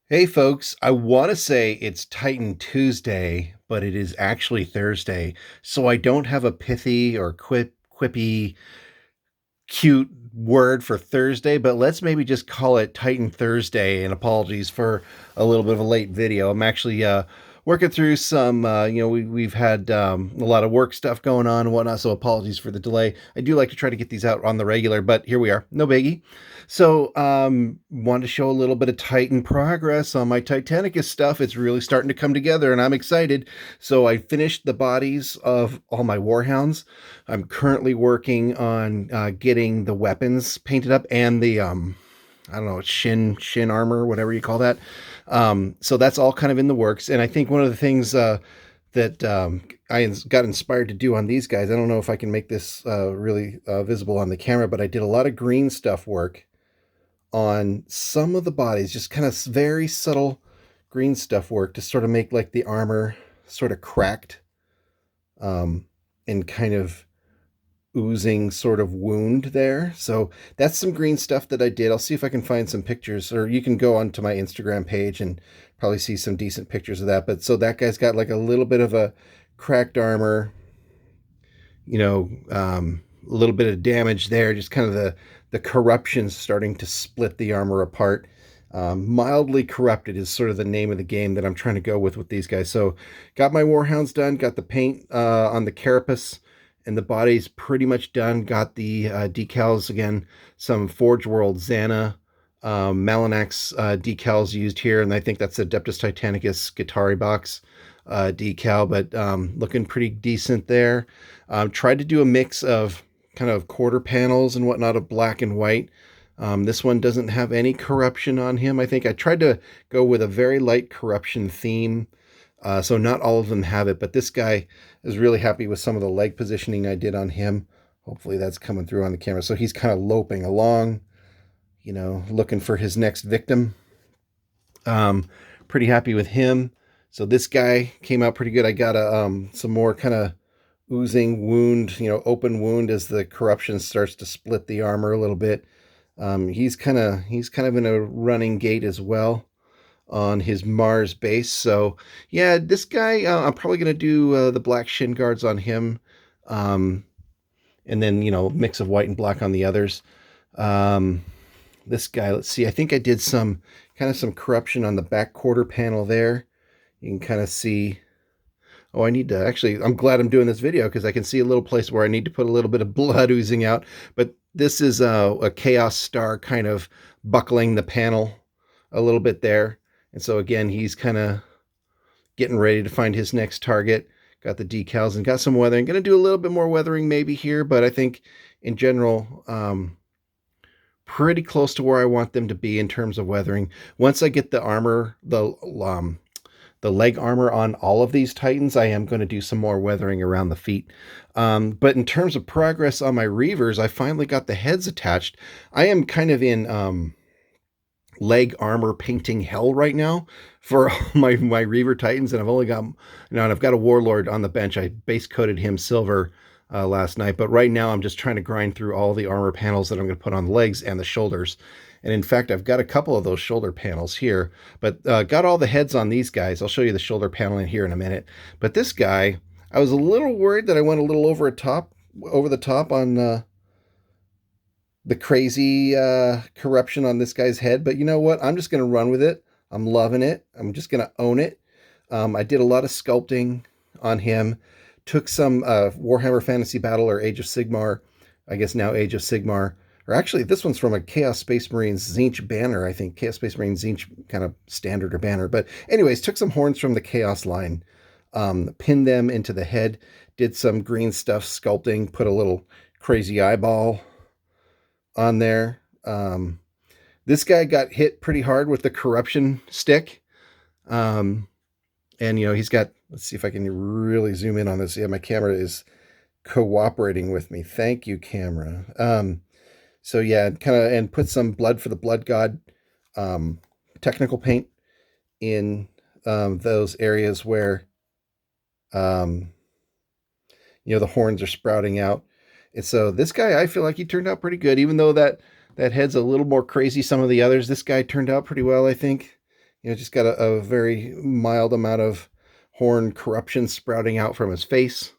Hey folks, I want to say it's Titan Tuesday, but it is actually Thursday. So I don't have a pithy or quippy, cute word for Thursday, but let's maybe just call it Titan Thursday. And apologies for a little bit of a late video. I'm actually working through some, we've had a lot of work stuff going on and whatnot, so apologies for the delay. I do like to try to get these out on the regular, but here we are, no biggie. So, wanted to show a little bit of Titan progress on my Titanicus stuff. It's really starting to come together, and I'm excited. So, I finished the bodies of all my warhounds. I'm currently working on getting the weapons painted up and the I don't know, shin armor, whatever you call that. So that's all kind of in the works. And I think one of the things that I got inspired to do on these guys, I don't know if I can make this really visible on the camera, but I did a lot of green stuff work on some of the bodies, just kind of very subtle green stuff work to sort of make like the armor sort of cracked and kind of oozing sort of wound there. So that's some green stuff that I did. I'll see if I can find some pictures, or you can go onto my Instagram page and probably see some decent pictures of that. But so that guy's got like a little bit of a cracked armor, a little bit of damage there, just kind of the corruption starting to split the armor apart. Mildly corrupted is sort of the name of the game that I'm trying to go with these guys. So got my warhounds done, got the paint on the carapace, and the body's pretty much done. Got the decals again, some Forge World Xana Malanax decals used here, and I think that's Adeptus Titanicus Guitari box decal, but looking pretty decent there. Tried to do a mix of kind of quarter panels and whatnot of black and white. This one doesn't have any corruption on him. I think I tried to go with a very light corruption theme. So not all of them have it, but this guy is really happy with some of the leg positioning I did on him. Hopefully that's coming through on the camera. So he's kind of loping along, looking for his next victim. Pretty happy with him. So this guy came out pretty good. I got some more kind of oozing wound, open wound as the corruption starts to split the armor a little bit. He's kind of in a running gait as well on his Mars base. So yeah, this guy, I'm probably going to do the black shin guards on him. And then, mix of white and black on the others. This guy, let's see, I think I did some corruption on the back quarter panel there. You can kind of see, oh, I need to actually, I'm glad I'm doing this video because I can see a little place where I need to put a little bit of blood oozing out. But this is a Chaos Star kind of buckling the panel a little bit there. And so again, he's kind of getting ready to find his next target. Got the decals and got some weathering. Going to do a little bit more weathering maybe here, but I think in general, pretty close to where I want them to be in terms of weathering. Once I get the armor, the leg armor on all of these Titans, I am going to do some more weathering around the feet. But in terms of progress on my Reavers, I finally got the heads attached. I am kind of in leg armor painting hell right now for my Reaver Titans, and I've only got, and I've got a Warlord on the bench. I base coated him silver last night, but right now I'm just trying to grind through all the armor panels that I'm going to put on the legs and the shoulders. And in fact, I've got a couple of those shoulder panels here, but got all the heads on these guys. I'll show you the shoulder panel in here in a minute. But this guy, I was a little worried that I went a little over the top on the crazy corruption on this guy's head. But you know what? I'm just going to run with it. I'm loving it. I'm just going to own it. I did a lot of sculpting on him. Took some Warhammer Fantasy Battle or Age of Sigmar, I guess now Age of Sigmar, or actually this one's from a Chaos Space Marines Tzeentch banner, I think. Chaos Space Marines Tzeentch kind of standard or banner. But anyways, took some horns from the Chaos line, pinned them into the head, did some green stuff sculpting, put a little crazy eyeball on there. This guy got hit pretty hard with the corruption stick. And, he's got, let's see if I can really zoom in on this. Yeah, my camera is cooperating with me. Thank you, camera. So yeah, and put some blood for the blood god technical paint in those areas where, the horns are sprouting out. And so this guy, I feel like he turned out pretty good, even though that head's a little more crazy some of the others. This guy turned out pretty well, I think. just got a very mild amount of horn corruption sprouting out from his face.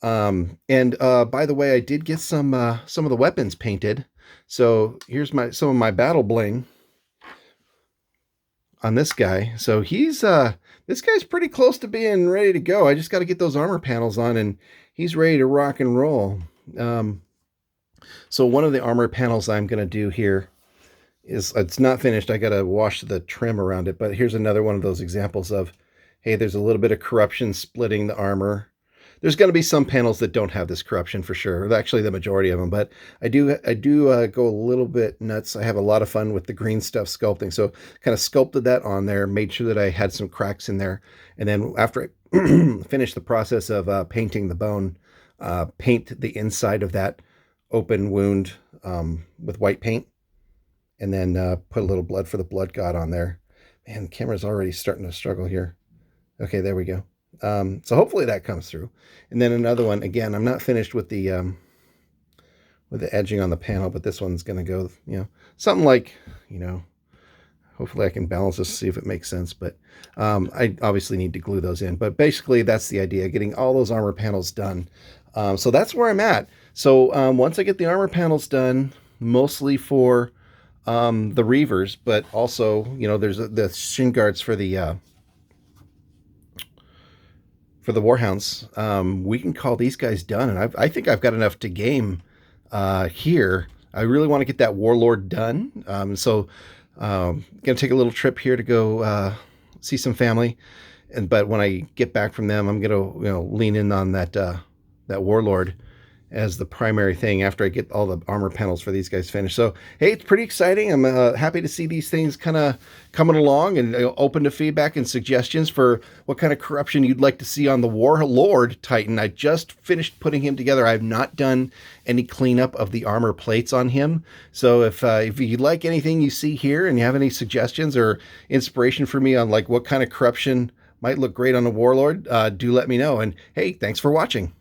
And by the way, I did get some of the weapons painted. So here's some of my battle bling on this guy. So he's this guy's pretty close to being ready to go. I just got to get those armor panels on, and he's ready to rock and roll. So one of the armor panels I'm going to do here is, it's not finished. I got to wash the trim around it, but here's another one of those examples of, hey, there's a little bit of corruption splitting the armor. There's going to be some panels that don't have this corruption for sure. Actually, the majority of them, but I do go a little bit nuts. I have a lot of fun with the green stuff sculpting. So kind of sculpted that on there, made sure that I had some cracks in there. And then after I finished the process of painting the bone, paint the inside of that open wound with white paint. And then put a little blood for the blood god on there. Man, the camera's already starting to struggle here. Okay, there we go. So hopefully that comes through. And then another one, again, I'm not finished with the edging on the panel, but this one's going to go, something like, hopefully I can balance this, see if it makes sense. But I obviously need to glue those in. But basically that's the idea, getting all those armor panels done. So that's where I'm at. So once I get the armor panels done, mostly for the Reavers, but also, there's the shin guards for the warhounds. We can call these guys done, and I think I've got enough to game here. I really want to get that warlord done. So gonna take a little trip here to go see some family, but when I get back from them, I'm gonna lean in on that warlord as the primary thing after I get all the armor panels for these guys finished. So, hey, it's pretty exciting. I'm happy to see these things kind of coming along, and open to feedback and suggestions for what kind of corruption you'd like to see on the Warlord Titan. I just finished putting him together. I have not done any cleanup of the armor plates on him. So if you like anything you see here and you have any suggestions or inspiration for me on like what kind of corruption might look great on a Warlord, do let me know. And hey, thanks for watching.